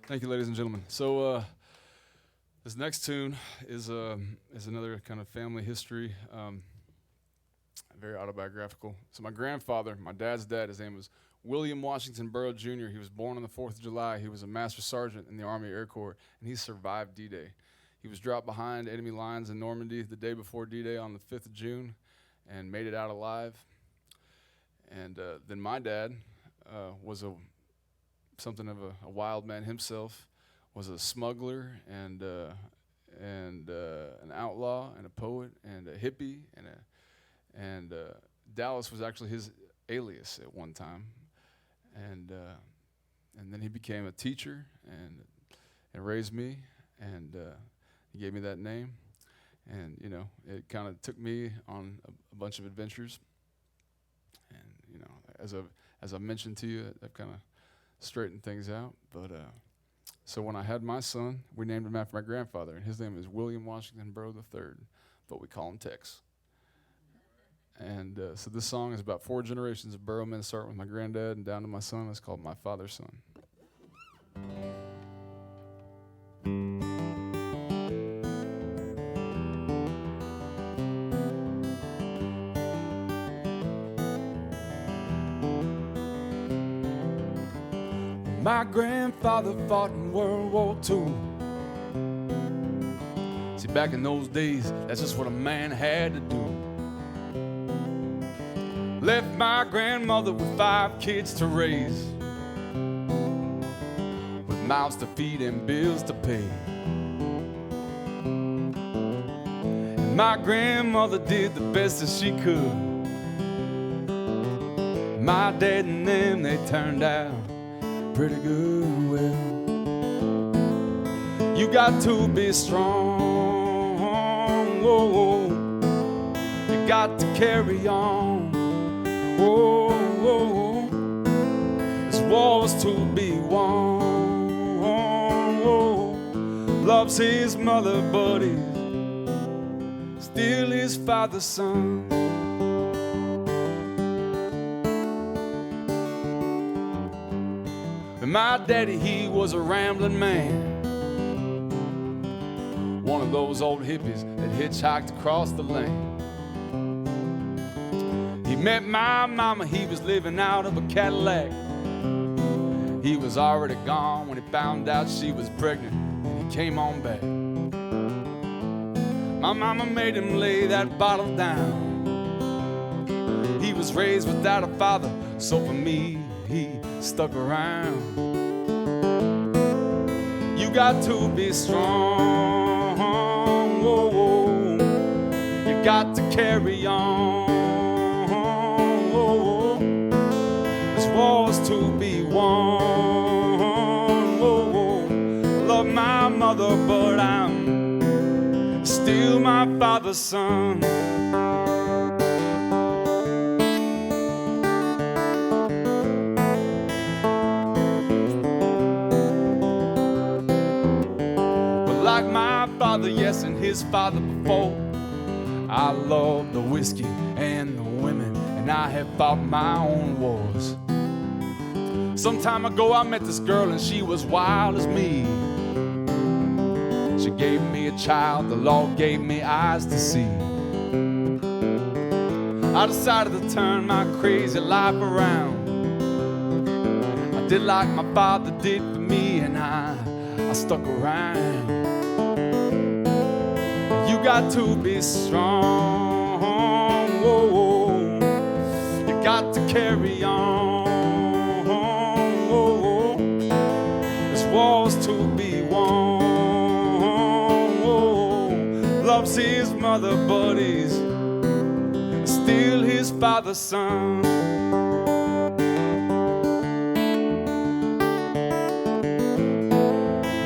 Thank you, ladies and gentlemen. So this next tune is another kind of family history, very autobiographical. So my grandfather, my dad's dad, his name was William Washington Burrow Jr. He was born on the 4th of July. He was a master sergeant in the Army Air Corps, and he survived D-Day. He was dropped behind enemy lines in Normandy the day before D-Day on the 5th of June and made it out alive. And then my dad was something of a wild man himself, was a smuggler and an outlaw and a poet and a hippie and Dallas was actually his alias at one time, and then he became a teacher and raised me, and he gave me that name, and it kind of took me on a bunch of adventures, and as I mentioned to you, I've kind of straighten things out. But so when I had my son, we named him after my grandfather, and his name is William Washington Burrow III, but we call him Tex. And so this song is about 4 generations of Burrow men, starting with my granddad and down to my son. It's called My Father's Son. My grandfather fought in World War II. See, back in those days, that's just what a man had to do. Left my grandmother with 5 kids to raise, with mouths to feed and bills to pay. And my grandmother did the best that she could. My dad and them, they turned out pretty good. Well, you got to be strong. Oh, you got to carry on. Oh, this war's to be won. Loves his mother, but he's still his father's son. My daddy, he was a rambling man, one of those old hippies that hitchhiked across the land. He met my mama, he was living out of a Cadillac. He was already gone when he found out she was pregnant, and he came on back. My mama made him lay that bottle down. He was raised without a father, so for me, he stuck around. You got to be strong. Oh, you got to carry on. Oh, this war's to be won. Oh, love my mother, but I'm still my father's son. Like my father, yes, and his father before, I love the whiskey and the women, and I have fought my own wars. Some time ago I met this girl and she was wild as me. She gave me a child, the Lord gave me eyes to see. I decided to turn my crazy life around. I did like my father did for me, and I stuck around. You got to be strong. Oh, you got to carry on. Oh, this war's to be won. Oh, loves his mother, but he's still his father's son.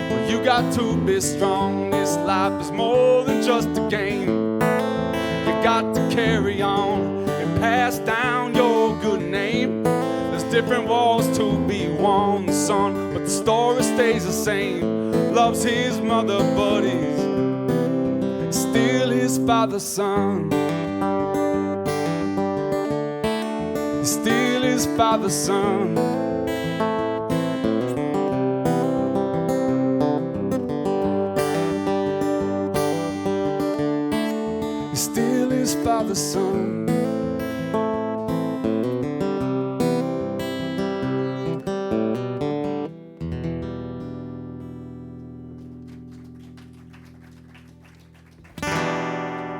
Well, you got to be strong. This life is more than just a game. You got to carry on and pass down your good name. There's different wars to be won, son, but the story stays the same. Loves his mother, but he's still his father's son. He's still his father's son. still is Father, Son,